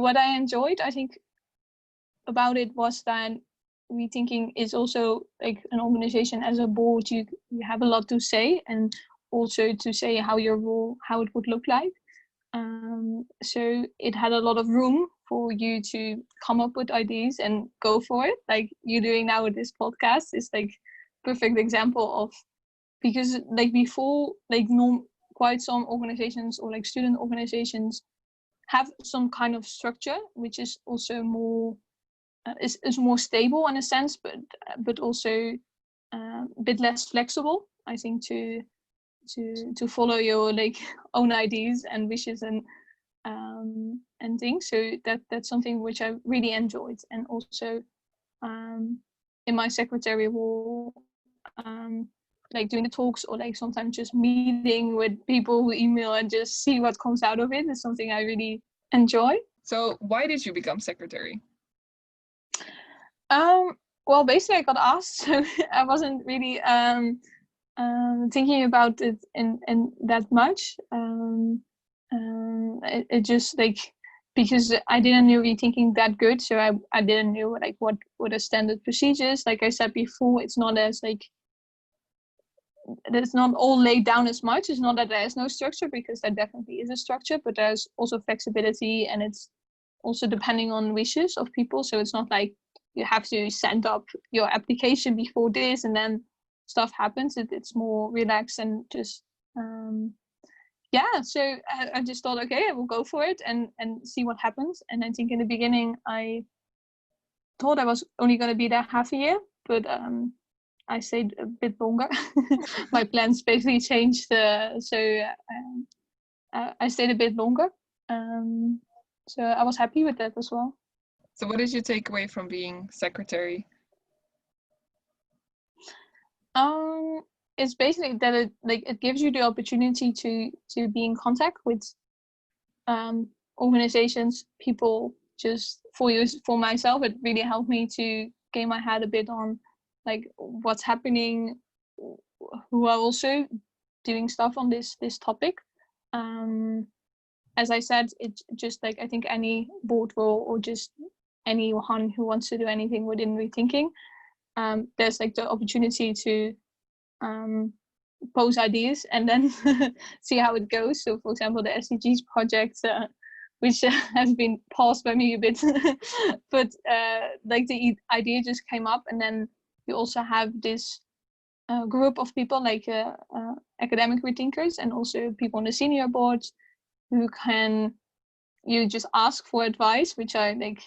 what I enjoyed, I think, about it was that Rethinking is also like an organization. As a board, you have a lot to say, and also to say how your role, how it would look like. So it had a lot of room for you to come up with ideas and go for it, like you're doing now with this podcast. Is like perfect example of, because like before, like quite some organizations or like student organizations have some kind of structure, which is also more is more stable in a sense, but also a bit less flexible, I think, to follow your like own ideas and wishes and things. So that's something which I really enjoyed. And also in my secretary role, like doing the talks, or like sometimes just meeting with people who email and just see what comes out of it, is something I really enjoy. So why did you become secretary? Well, basically I got asked, so I wasn't really thinking about it in that much. It just like, because I didn't know Rethinking that good, so I didn't know like what are standard procedures. Like I said before, it's not as like, it's not all laid down as much. It's not that there is no structure, because there definitely is a structure, but there's also flexibility, and it's also depending on wishes of people. So it's not like you have to send up your application before this and then stuff happens. It's more relaxed and just so I just thought, okay, I will go for it and see what happens. And I think in the beginning I thought I was only going to be there half a year, but I stayed a bit longer. My plans basically changed, so I stayed a bit longer. So I was happy with that as well. So what did you take away from being secretary? It's basically that it gives you the opportunity to be in contact with organizations, people. Just for myself, it really helped me to get my head a bit on like what's happening, who are also doing stuff on this topic. As I said, it's just like, I think any board role, or just anyone who wants to do anything within Rethinking, there's like the opportunity to pose ideas and then see how it goes. So for example, the SDGs project, which has been paused by me a bit, but like the idea just came up, and then you also have this group of people, like academic rethinkers, and also people on the senior boards, who you just ask for advice, which are like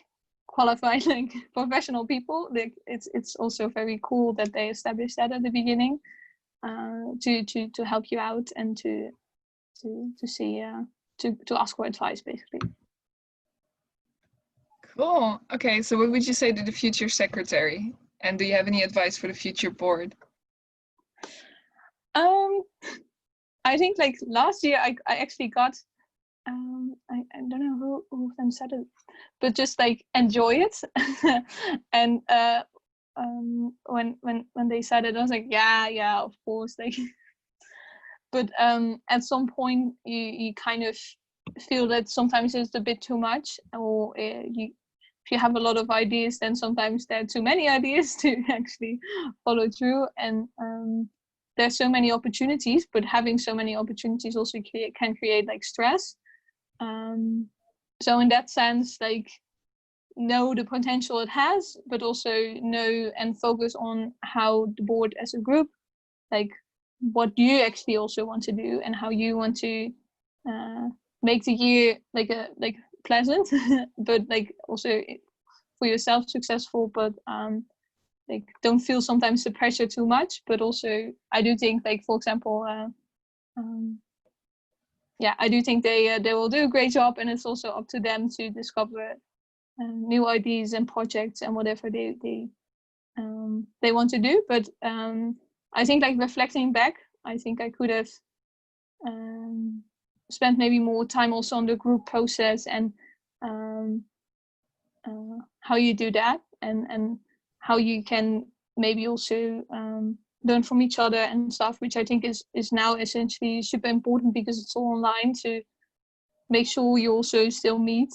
qualified like professional people. Like it's also very cool that they established that at the beginning, to help you out and to see to ask for advice, basically. Cool. Okay, so what would you say to the future secretary? And do you have any advice for the future board? I think like last year I actually got I don't know who of them said it, but just like enjoy it. And when they said it, I was like, yeah, of course. Like, but at some point you kind of feel that sometimes it's a bit too much, or if you have a lot of ideas, then sometimes there are too many ideas to actually follow through. And there's so many opportunities, but having so many opportunities also can create like stress. So in that sense, like, know the potential it has, but also know and focus on how the board as a group, like what you actually also want to do, and how you want to make the year like pleasant, but like also for yourself successful. But like, don't feel sometimes the pressure too much. But also I do think, like, for example, I do think they will do a great job, and it's also up to them to discover new ideas and projects and whatever they want to do. But I think, like, reflecting back, I think I could have spent maybe more time also on the group process, and how you do that, and how you can maybe also learn from each other and stuff, which I think is now essentially super important, because it's all online. So make sure you also still meet.